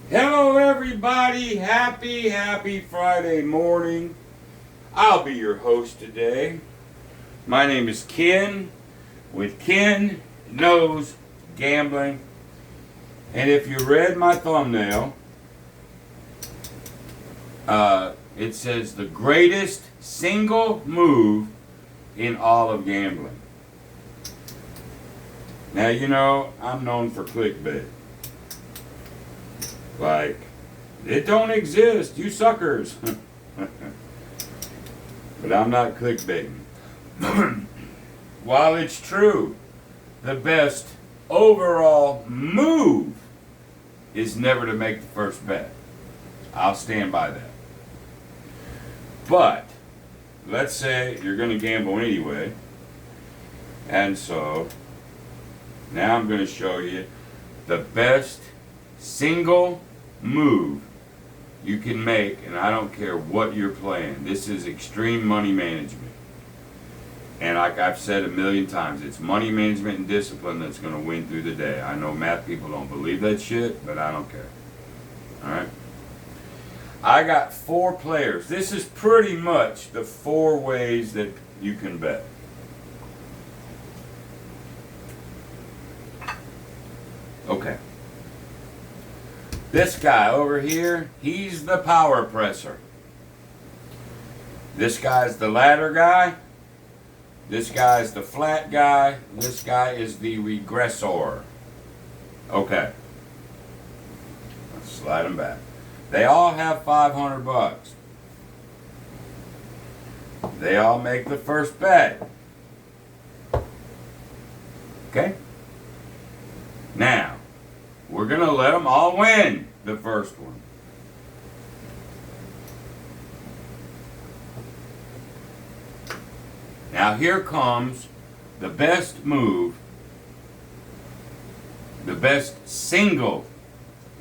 Hello everybody, happy Friday morning. I'll be your host today. My name is Ken with Ken Knows Gambling. And if you read my thumbnail, it says the greatest single move in all of gambling. Now you know, I'm known for clickbait. Like, it don't exist, you suckers. But I'm not clickbaiting. While it's true, the best overall move is never to make the first bet. I'll stand by that. But, let's say you're going to gamble anyway. And so, now I'm going to show you the best single move you can make, and I don't care what you're playing. This is extreme money management. And like I've said a million times, it's money management and discipline that's going to win through the day. I know math people don't believe that shit, but I don't care. Alright? I got 4 players. This is pretty much the 4 ways that you can bet. Okay. This guy over here, he's the power presser. This guy's the ladder guy. This guy's the flat guy. This guy is the regressor. Okay. Let's slide them back. They all have 500 bucks. They all make the first bet. Okay? Now, we're going to let them all win the first one. Now here comes the best move, the best single,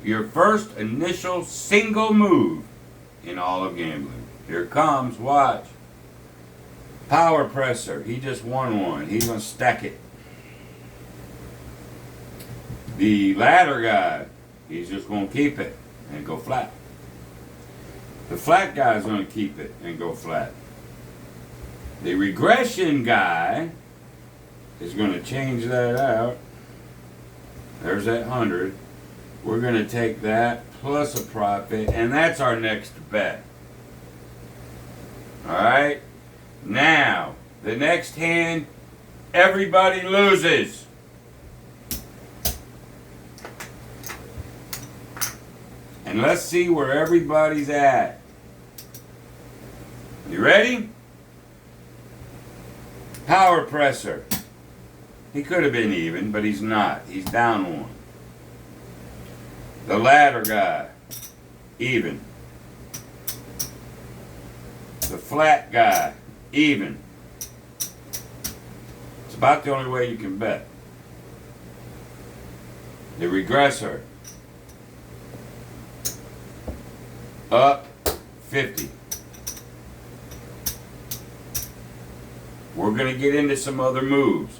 your first initial single move in all of gambling. Here it comes, watch. Power presser, he just won one. He's going to stack it. The ladder guy, he's just going to keep it and go flat. The flat guy is going to keep it and go flat. The regression guy is going to change that out. There's that 100. We're going to take that plus a profit, and that's our next bet. Alright? Now, the next hand, everybody loses. And let's see where everybody's at. You ready? Power presser. He could have been even, but he's not. He's down 1. The ladder guy. Even. The flat guy. Even. It's about the only way you can bet. The regressor. Up 50. We're going to get into some other moves.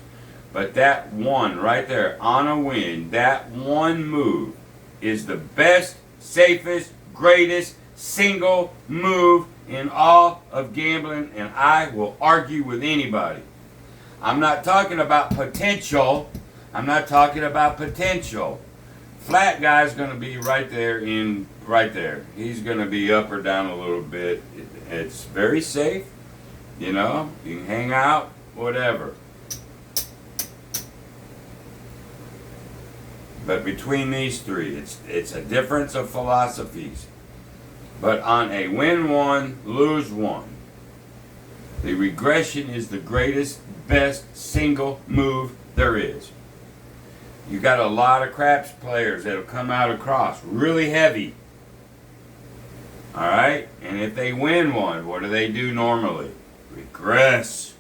But that one right there, on a win, that one move is the best, safest, greatest single move in all of gambling, and I will argue with anybody. I'm not talking about potential. I'm not talking about potential. Flat guy's going to be right there right there. He's going to be up or down a little bit. It's very safe. You know, you can hang out, whatever. But between these 3, it's a difference of philosophies. But on a win 1, lose 1, the regression is the greatest, best single move there is. You got a lot of craps players that'll come out across really heavy. Alright? And if they win one, what do they do normally? Regress.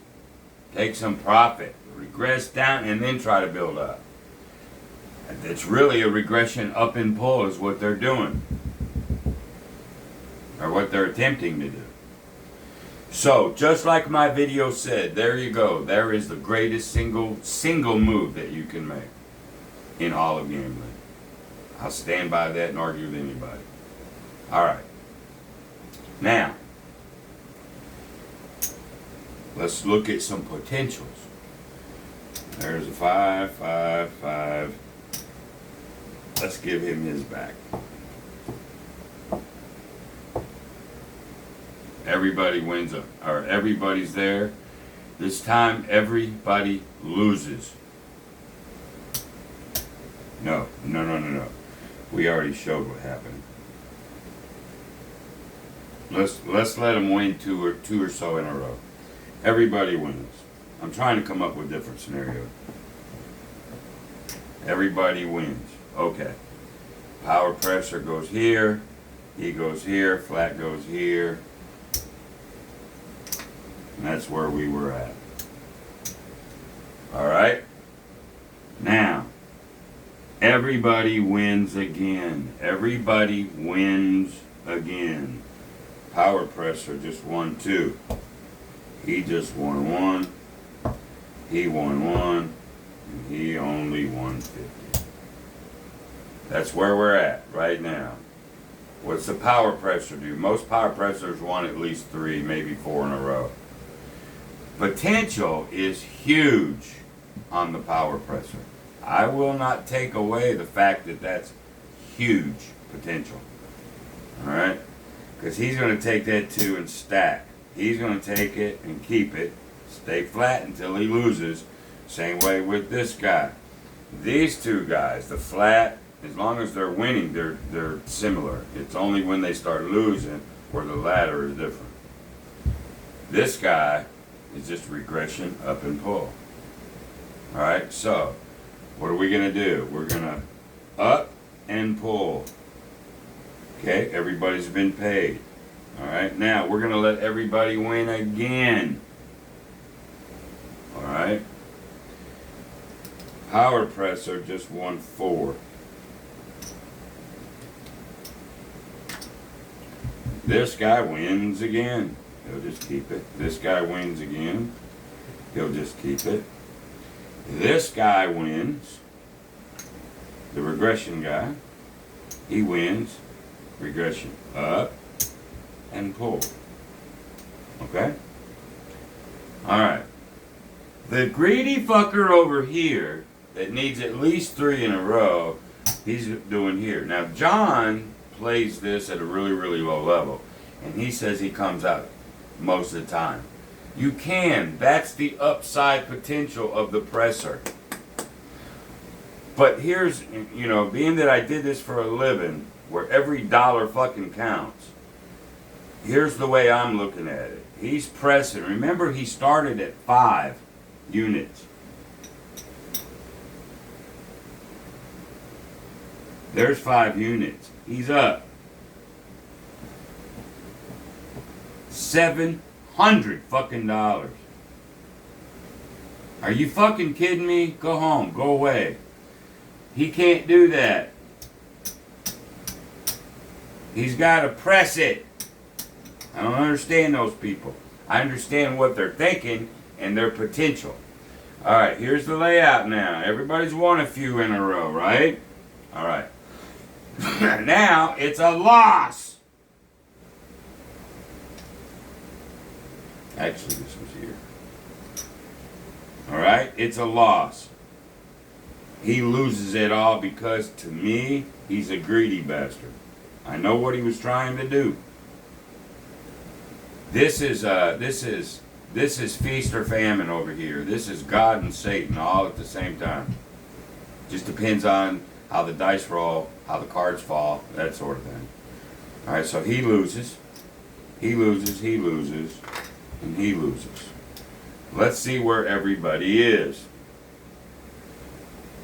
Take some profit. Regress down and then try to build up. It's really a regression up and pull is what they're doing. Or what they're attempting to do. So, just like my video said, there you go. There is the greatest single move that you can make in all of gambling. I'll stand by that and argue with anybody. All right. Now, let's look at some potentials. There's a 5, 5, 5. Let's give him his back. Everybody wins, or everybody's there. This time, everybody loses. No. We already showed what happened. Let's let them win two or so in a row. Everybody wins. I'm trying to come up with different scenarios. Everybody wins. Okay. Power pressure goes here. He goes here. Flat goes here. And that's where we were at. Alright? Now, everybody wins again. Everybody wins again. Power pressure just won 2. He just won 1. He won 1. And he only won 50. That's where we're at right now. What's the power pressure do? Most power pressures won at least 3, maybe 4 in a row. Potential is huge on the power pressure. I will not take away the fact that that's huge potential. Alright? Because he's going to take that 2 and stack. He's going to take it and keep it. Stay flat until he loses. Same way with this guy. These two guys, the flat, as long as they're winning, they're similar. It's only when they start losing where the ladder is different. This guy is just regression up and pull. Alright, so what are we going to do? We're going to up and pull. Okay, everybody's been paid. Alright, now we're going to let everybody win again. Alright. Power pressure just won 4. This guy wins again. He'll just keep it. This guy wins again. He'll just keep it. This guy wins. The regression guy. He wins. Regression up and pull. Okay? Alright. The greedy fucker over here that needs at least 3 in a row, he's doing here. Now, John plays this at a really, really low level. And he says he comes out most of the time. You can. That's the upside potential of the presser. But here's, being that I did this for a living, where every dollar fucking counts, here's the way I'm looking at it. He's pressing. Remember, he started at 5 units. There's 5 units. He's up. 700 fucking dollars. Are you fucking kidding me? Go home. Go away. He can't do that. He's got to press it. I don't understand those people. I understand what they're thinking and their potential. Alright, here's the layout now. Everybody's won a few in a row, right? Alright. Now, it's a loss. Actually, this was here. Alright, it's a loss. He loses it all because, to me, he's a greedy bastard. I know what he was trying to do. This is feast or famine over here. This is God and Satan all at the same time. Just depends on how the dice roll, how the cards fall, that sort of thing. Alright, so he loses. He loses, he loses, and he loses. Let's see where everybody is.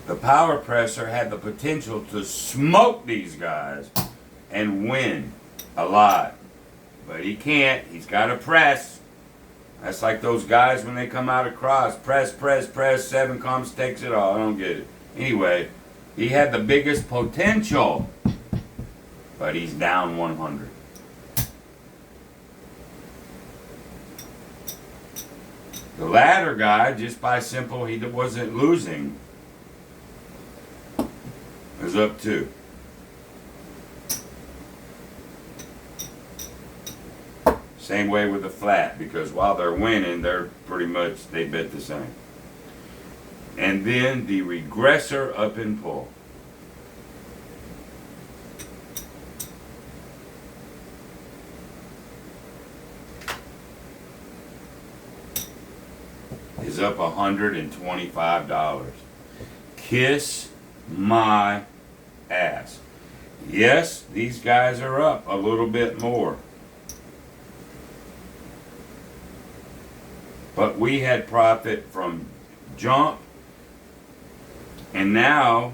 The power presser had the potential to smoke these guys and win a lot. But he can't. He's got to press. That's like those guys when they come out across. Press, press, press. 7 comes, takes it all. I don't get it. Anyway, he had the biggest potential. But he's down 100. The ladder guy, just by simple, he wasn't losing, is up 2. Same way with the flat, because while they're winning, they're pretty much, they bet the same. And then the regressor up and pull. Is up $125. Kiss my ass. Yes, these guys are up a little bit more. But we had profit from jump, and now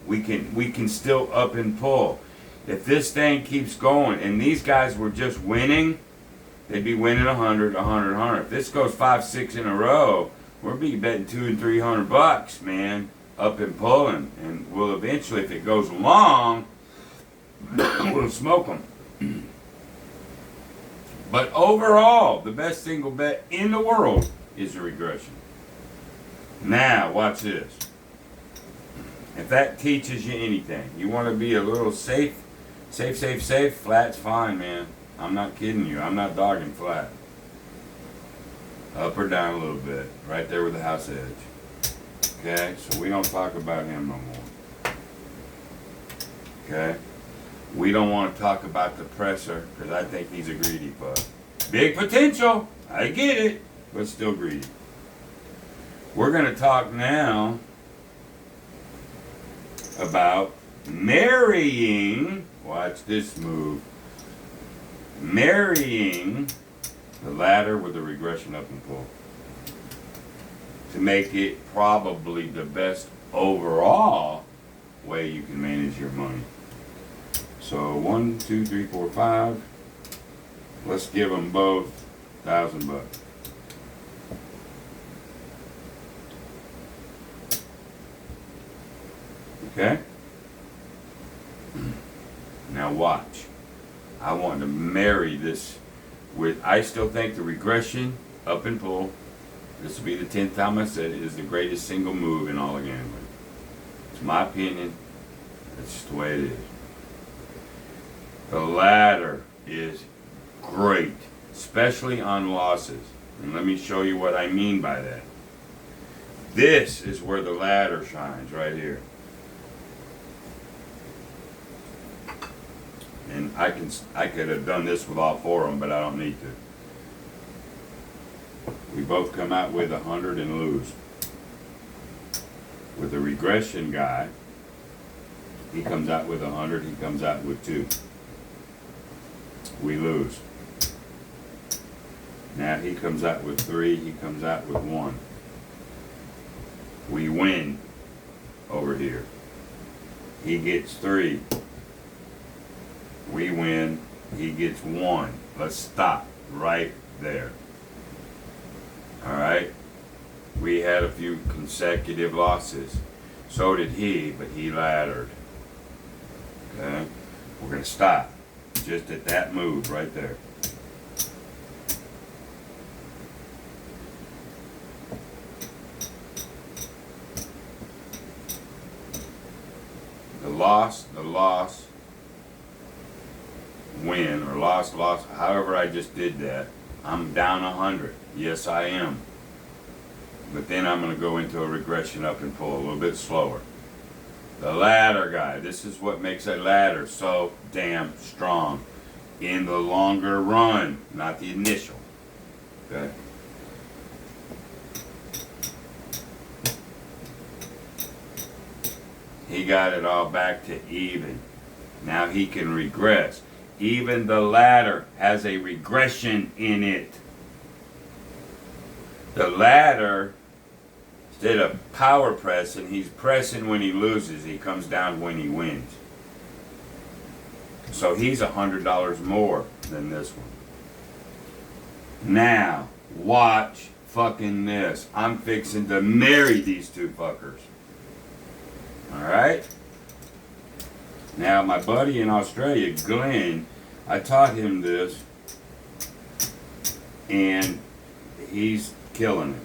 we can still up and pull. If this thing keeps going, and these guys were just winning, they'd be winning 100, 100, 100. If this goes 5, 6 in a row, we'll be betting $200 and $300, man, up and pulling, and we'll eventually, if it goes long, we'll smoke them. But overall, the best single bet in the world is a regression. Now, watch this. If that teaches you anything, you want to be a little safe, flat's fine, man. I'm not kidding you. I'm not dogging flat. Up or down a little bit. Right there with the house edge. Okay? So we don't talk about him no more. Okay? We don't want to talk about the presser, because I think he's a greedy fuck. Big potential. I get it. But still greedy. We're going to talk now about marrying. Watch this move. Marrying the ladder with the regression up and pull to make it probably the best overall way you can manage your money. So 1, 2, 3, 4, 5. Let's give them both $1,000. Okay? Now watch. I want to marry this with, I still think the regression, up and pull, this will be the 10th time I said it, is the greatest single move in all of gambling. It's my opinion. That's just the way it is. The ladder is great, especially on losses. And let me show you what I mean by that. This is where the ladder shines, right here. And I could have done this with all 4 of them, but I don't need to. We both come out with 100 and lose. With the regression guy, he comes out with 100, he comes out with 2. We lose. Now he comes out with 3, he comes out with 1. We win over here. He gets 3. We win, he gets 1. Let's stop right there. Alright? We had a few consecutive losses. So did he, but he laddered. Okay? We're going to stop just at that move right there. The loss, win, or loss, however I just did that. I'm down 100. Yes, I am. But then I'm going to go into a regression up and pull a little bit slower. The ladder guy, this is what makes a ladder so damn strong in the longer run, not the initial. Okay? He got it all back to even. Now he can regress. Even the ladder has a regression in it. The ladder, instead of power pressing, he's pressing when he loses. He comes down when he wins. So he's $100 more than this one. Now, watch fucking this. I'm fixing to marry these two fuckers. Alright? Now, my buddy in Australia, Glenn, I taught him this, and he's killing it.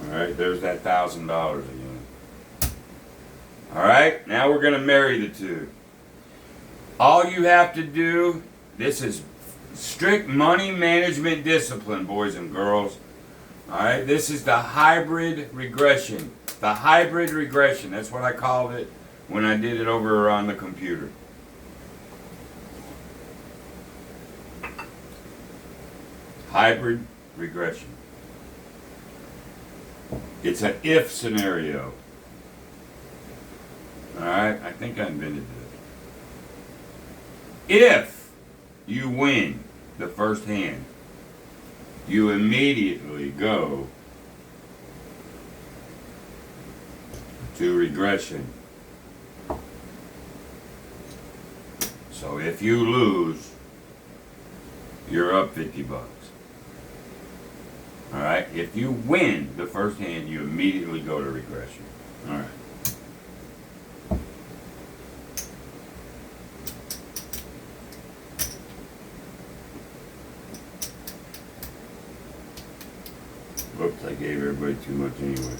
Alright, there's that $1,000 again. Alright, now we're going to marry the two. All you have to do, this is strict money management discipline, boys and girls. All right, this is the hybrid regression. The hybrid regression, that's what I called it when I did it over on the computer. Hybrid regression. It's an if scenario. Alright, I think I invented this. If you win the first hand, you immediately go to regression. So if you lose, you're up 50 bucks. Alright, if you win the first hand, you immediately go to regression. Alright. Whoops, I gave everybody too much anyway.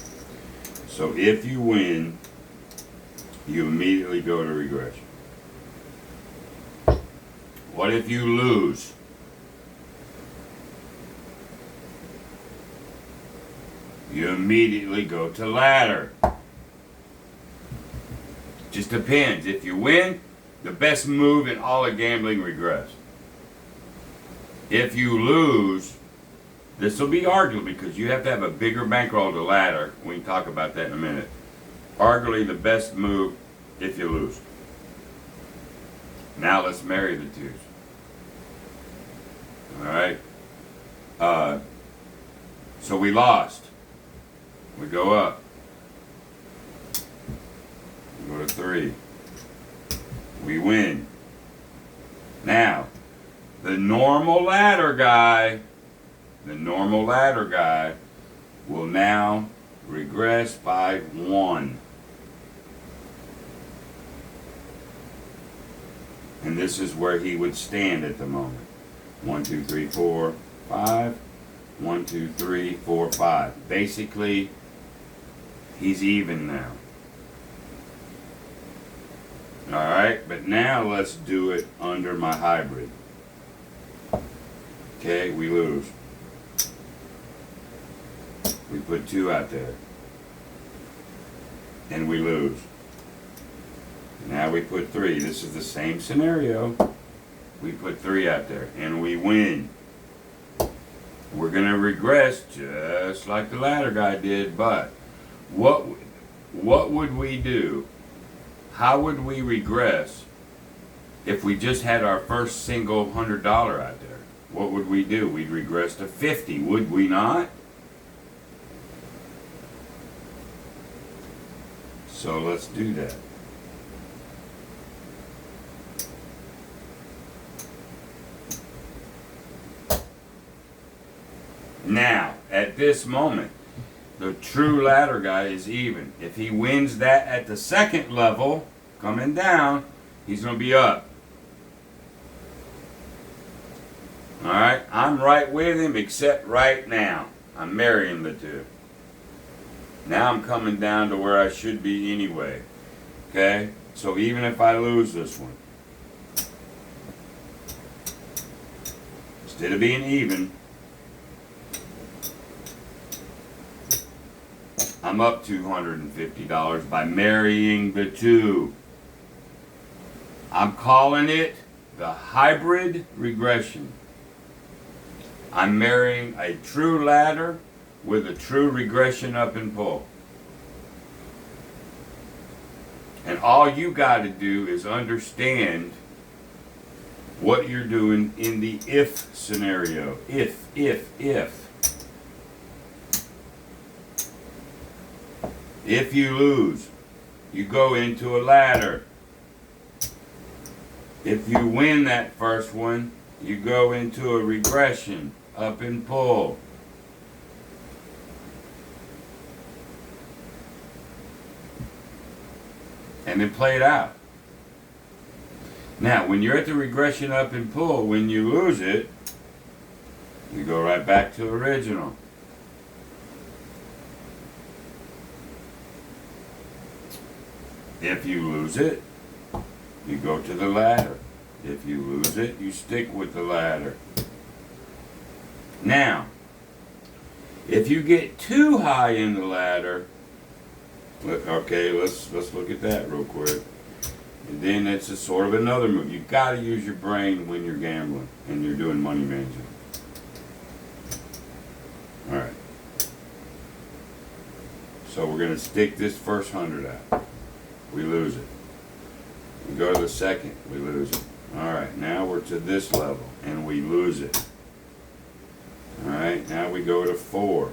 So if you win, you immediately go to regression. What if you lose? You immediately go to ladder. Just depends. If you win, the best move in all of gambling, regress. If you lose, this will be arguable because you have to have a bigger bankroll to ladder. We can talk about that in a minute. Arguably the best move if you lose. Now let's marry the twos. Alright. So we lost. We go up. We go to 3. We win. Now, the normal ladder guy will now regress by 1. And this is where he would stand at the moment. 1, 2, 3, 4, 5. 1, 2, 3, 4, 5. Basically, he's even now. Alright, but now let's do it under my hybrid. Okay, we lose. We put 2 out there. And we lose. Now we put 3. This is the same scenario. We put 3 out there and we win. We're going to regress just like the ladder guy did, but what would we do? How would we regress if we just had our first single $100 out there? What would we do? We'd regress to 50, would we not? So let's do that. Now, at this moment, the true ladder guy is even. If he wins that at the second level, coming down, he's going to be up. Alright, I'm right with him except right now. I'm marrying the 2. Now I'm coming down to where I should be anyway. Okay? So even if I lose this one, instead of being even, I'm up $250 by marrying the 2. I'm calling it the hybrid regression. I'm marrying a true ladder with a true regression up and pull. And all you got to do is understand what you're doing in the if scenario. If. If you lose, you go into a ladder. If you win that first one, you go into a regression, up and pull. And then play it out. Now, when you're at the regression up and pull, when you lose it, you go right back to original. If you lose it, you go to the ladder. If you lose it, you stick with the ladder. Now, if you get too high in the ladder, okay, let's look at that real quick. And then it's a sort of another move. You got to use your brain when you're gambling and you're doing money management. All right. So we're gonna stick this first 100 out. We lose it. We go to the second. We lose it. All right. Now we're to this level and we lose it. All right. Now we go to 4.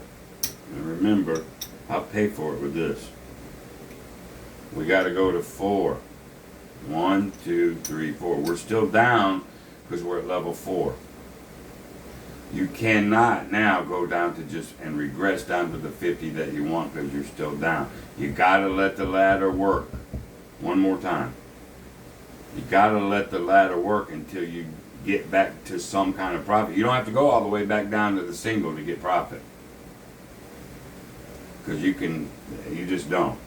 And remember, I'll pay for it with this. We got to go to 4. 1, 2, 3, 4. We're still down because we're at level 4. You cannot now go down to just and regress down to the 50 that you want because you're still down. You got to let the ladder work. One more time. You got to let the ladder work until you get back to some kind of profit. You don't have to go all the way back down to the single to get profit. Because you just don't.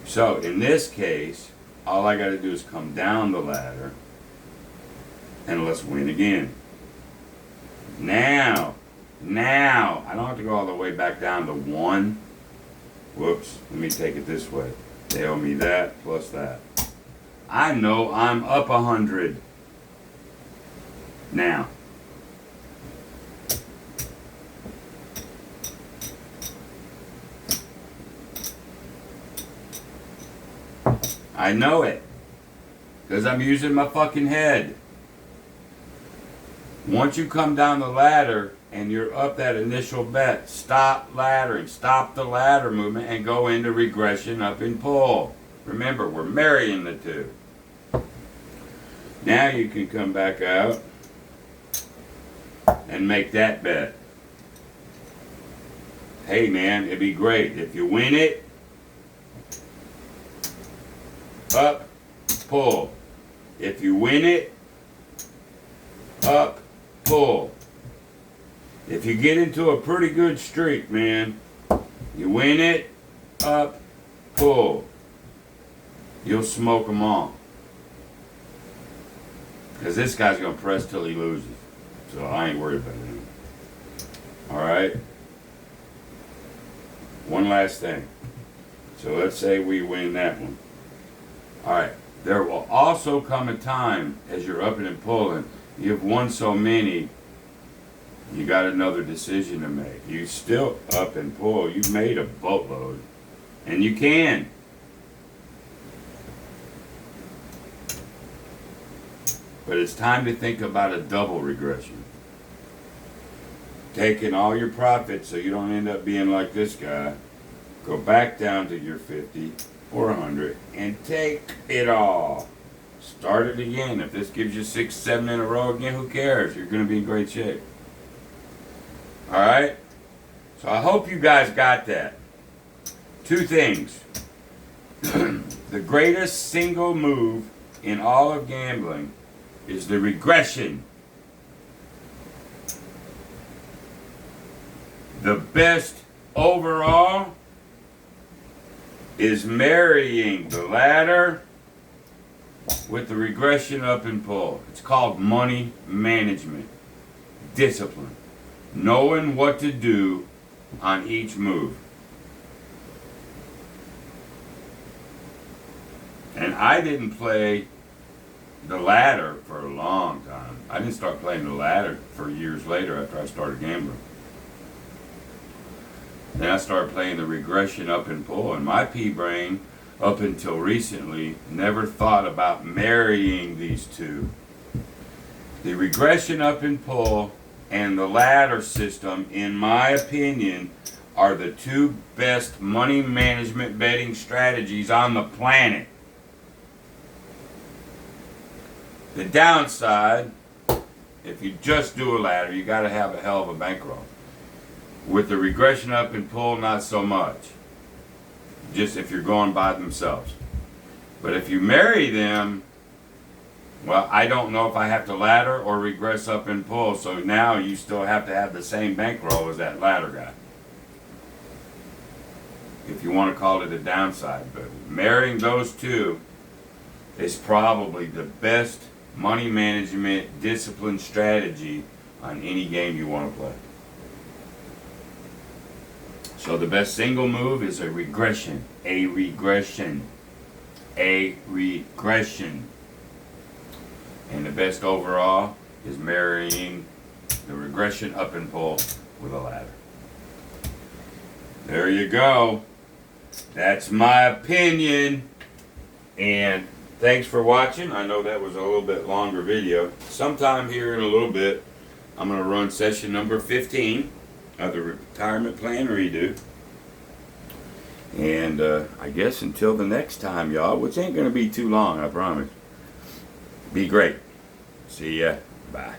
So in this case, all I got to do is come down the ladder and let's win again. Now, I don't have to go all the way back down to 1. Whoops, let me take it this way. They owe me that plus that. I know I'm up 100. Now. I know it. Because I'm using my fucking head. Once you come down the ladder and you're up that initial bet, stop laddering, stop the ladder movement and go into regression up and pull. Remember, we're marrying the two. Now you can come back out and make that bet. Hey man, it'd be great. If you win it, up, pull. If you win it, up, pull. If you get into a pretty good streak, man, you win it, up, pull. You'll smoke them all. Because this guy's going to press till he loses. So I ain't worried about him. Alright? One last thing. So let's say we win that one. Alright. There will also come a time as you're upping and pulling, you've won so many, you got another decision to make. You still up and pull. You've made a boatload. And you can. But it's time to think about a double regression. Taking all your profits so you don't end up being like this guy. Go back down to your 50 or 100 and take it all. Start it again. If this gives you 6, 7 in a row again, who cares? You're going to be in great shape. Alright? So I hope you guys got that. 2 things. The greatest single move in all of gambling is the regression. The best overall is marrying the ladder with the regression up and pull. It's called money management. Discipline. Knowing what to do on each move. And I didn't play the ladder for a long time. I didn't start playing the ladder for years later after I started gambling. Then I started playing the regression up and pull, and my pea brain, up until recently, never thought about marrying these two. The regression up and pull and the ladder system, in my opinion, are the 2 best money management betting strategies on the planet. The downside, if you just do a ladder, you got to have a hell of a bankroll. With the regression up and pull, not so much. Just if you're going by themselves. But if you marry them, well, I don't know if I have to ladder or regress up and pull. So now you still have to have the same bankroll as that ladder guy. If you want to call it a downside. But marrying those 2 is probably the best money management, discipline, strategy on any game you want to play. So the best single move is a regression. A regression. A regression. And the best overall is marrying the regression up and pull with a ladder. There you go. That's my opinion. And thanks for watching. I know that was a little bit longer video. Sometime here in a little bit, I'm going to run session number 15 of the retirement plan redo. And I guess until the next time, y'all, which ain't going to be too long, I promise. Be great. See ya. Bye.